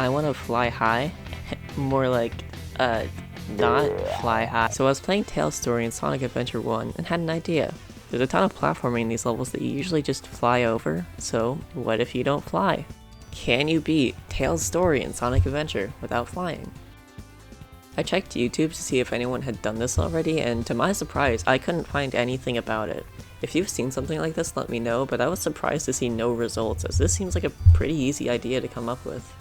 I want to fly high. More like, not fly high. So I was playing Tails Story in Sonic Adventure 1 and had an idea. There's a ton of platforming in these levels that you usually just fly over, so what if you don't fly? Can you beat Tails Story in Sonic Adventure without flying? I checked YouTube to see if anyone had done this already, and to my surprise, I couldn't find anything about it. If you've seen something like this, let me know, but I was surprised to see no results, as this seems like a pretty easy idea to come up with.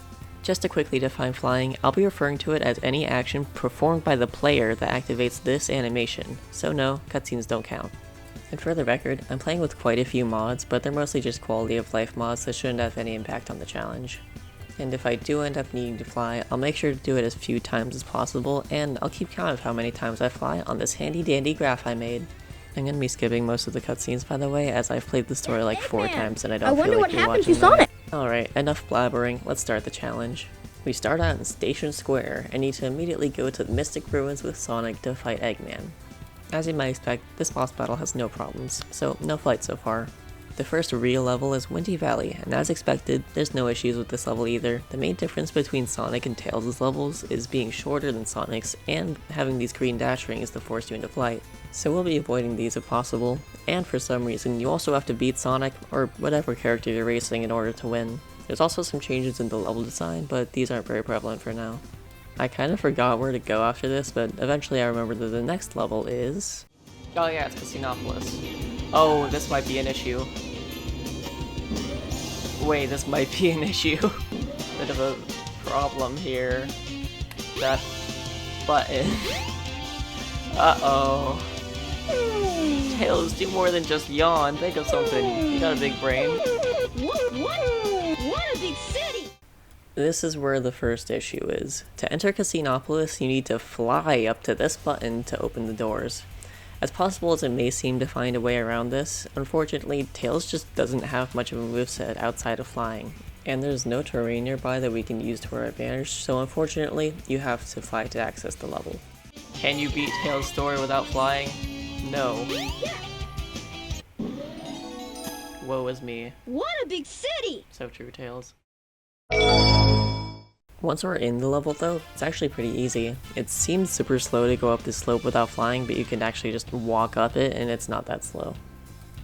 Just to quickly define flying, I'll be referring to it as any action performed by the player that activates this animation, so no, cutscenes don't count. And for the record, I'm playing with quite a few mods, but they're mostly just quality of life mods that shouldn't have any impact on the challenge. And if I do end up needing to fly, I'll make sure to do it as few times as possible, and I'll keep count of how many times I fly on this handy dandy graph I made. I'm gonna be skipping most of the cutscenes, by the way, as I've played the story like 4 times and I don't feel like rewatching them. Alright, enough blabbering, let's start the challenge. We start out in Station Square and need to immediately go to the Mystic Ruins with Sonic to fight Eggman. As you might expect, this boss battle has no problems, so no fight so far. The first real level is Windy Valley, and as expected, there's no issues with this level either. The main difference between Sonic and Tails' levels is being shorter than Sonic's and having these green dash rings to force you into flight. So we'll be avoiding these if possible, and for some reason you also have to beat Sonic or whatever character you're racing in order to win. There's also some changes in the level design, but these aren't very prevalent for now. I kind of forgot where to go after this, but eventually I remembered that the next level is... Oh yeah, it's Casinopolis. Oh, this might be an issue. Wait, this might be an issue. Bit of a problem here. That button. Uh-oh. Tails, do more than just yawn. Think of something. You got a big brain. What a big city! This is where the first issue is. To enter Casinopolis, you need to fly up to this button to open the doors. As possible as it may seem to find a way around this, unfortunately, Tails just doesn't have much of a moveset outside of flying. And there's no terrain nearby that we can use to our advantage, so unfortunately, you have to fly to access the level. Can you beat Tails' story without flying? No. Woe is me. What a big city! So true, Tails. Once we're in the level though, it's actually pretty easy. It seems super slow to go up this slope without flying, but you can actually just walk up it and it's not that slow.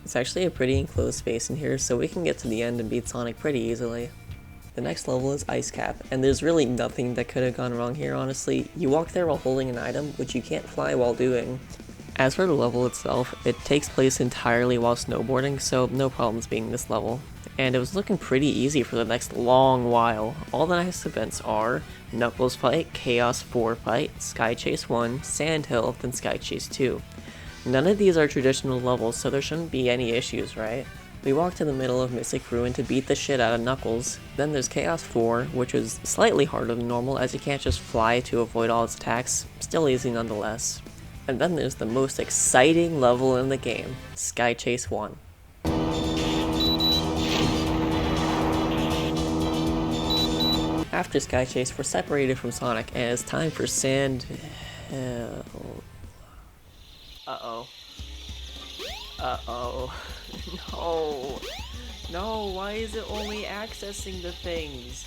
It's actually a pretty enclosed space in here, so we can get to the end and beat Sonic pretty easily. The next level is Ice Cap, and there's really nothing that could have gone wrong here, honestly. You walk there while holding an item, which you can't fly while doing. As for the level itself, it takes place entirely while snowboarding, so no problems being this level. And it was looking pretty easy for the next long while. All the next events are Knuckles fight, Chaos 4 fight, Sky Chase 1, Sandhill, then Sky Chase 2. None of these are traditional levels, so there shouldn't be any issues, right? We walk to the middle of Mystic Ruin to beat the shit out of Knuckles. Then there's Chaos 4, which is slightly harder than normal as you can't just fly to avoid all its attacks, still easy nonetheless. And then there's the most exciting level in the game, Sky Chase 1. After Sky Chase, we're separated from Sonic, and it's time for Sandhill. Uh-oh. Uh-oh. No. No, why is it only accessing the things?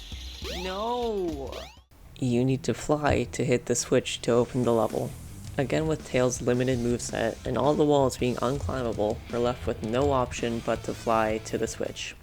No. You need to fly to hit the switch to open the level. Again, with Tails' limited moveset and all the walls being unclimbable, we're left with no option but to fly to the switch.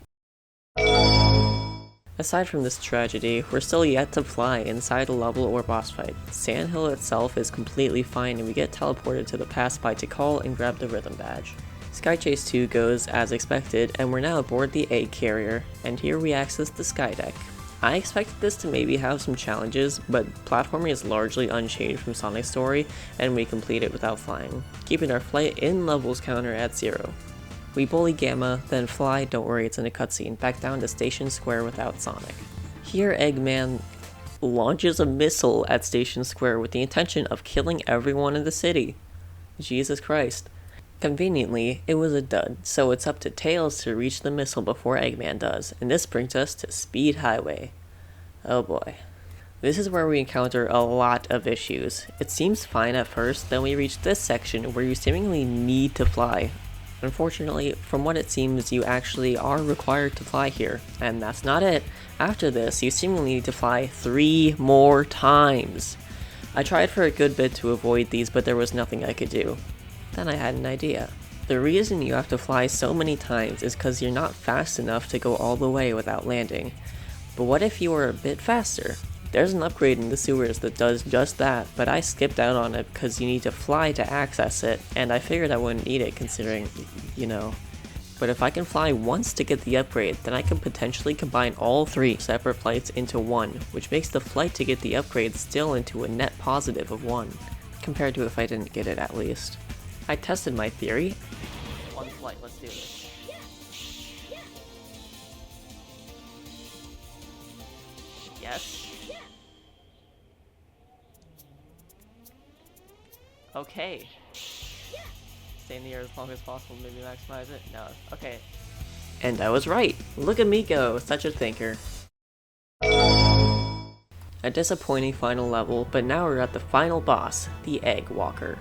Aside from this tragedy, we're still yet to fly inside a level or boss fight. Sandhill itself is completely fine and we get teleported to the pass by Tikal and grab the Rhythm Badge. Sky Chase 2 goes as expected and we're now aboard the egg carrier, and here we access the Sky Deck. I expected this to maybe have some challenges, but platforming is largely unchanged from Sonic's story and we complete it without flying, keeping our flight in levels counter at 0. We bully Gamma, then fly, don't worry it's in a cutscene, back down to Station Square without Sonic. Here Eggman launches a missile at Station Square with the intention of killing everyone in the city. Jesus Christ. Conveniently, it was a dud, so it's up to Tails to reach the missile before Eggman does, and this brings us to Speed Highway. Oh boy. This is where we encounter a lot of issues. It seems fine at first, then we reach this section where you seemingly need to fly. Unfortunately, from what it seems, you actually are required to fly here, and that's not it. After this, you seemingly need to fly 3 more times. I tried for a good bit to avoid these, but there was nothing I could do. Then I had an idea. The reason you have to fly so many times is because you're not fast enough to go all the way without landing. But what if you were a bit faster? There's an upgrade in the sewers that does just that, but I skipped out on it because you need to fly to access it, and I figured I wouldn't need it considering, you know. But if I can fly once to get the upgrade, then I can potentially combine all 3 separate flights into one, which makes the flight to get the upgrade still into a net positive of 1, compared to if I didn't get it at least. I tested my theory. One flight, let's do this. Yes. Okay. Stay in the air as long as possible, maybe maximize it? No. Okay. And I was right! Look at me go, such a thinker. A disappointing final level, but now we're at the final boss, the Egg Walker.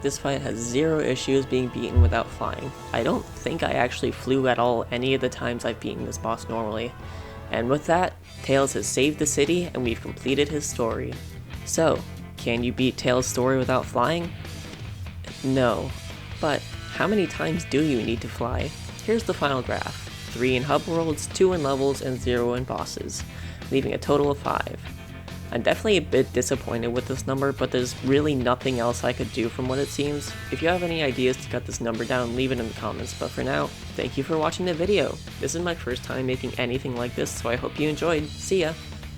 This fight has 0 issues being beaten without flying. I don't think I actually flew at all any of the times I've beaten this boss normally. And with that, Tails has saved the city and we've completed his story. So, can you beat Tails' story without flying? No. But how many times do you need to fly? Here's the final graph. 3 in hub worlds, 2 in levels, and 0 in bosses, leaving a total of 5. I'm definitely a bit disappointed with this number, but there's really nothing else I could do from what it seems. If you have any ideas to cut this number down, leave it in the comments, but for now, thank you for watching the video. This is my first time making anything like this, so I hope you enjoyed. See ya!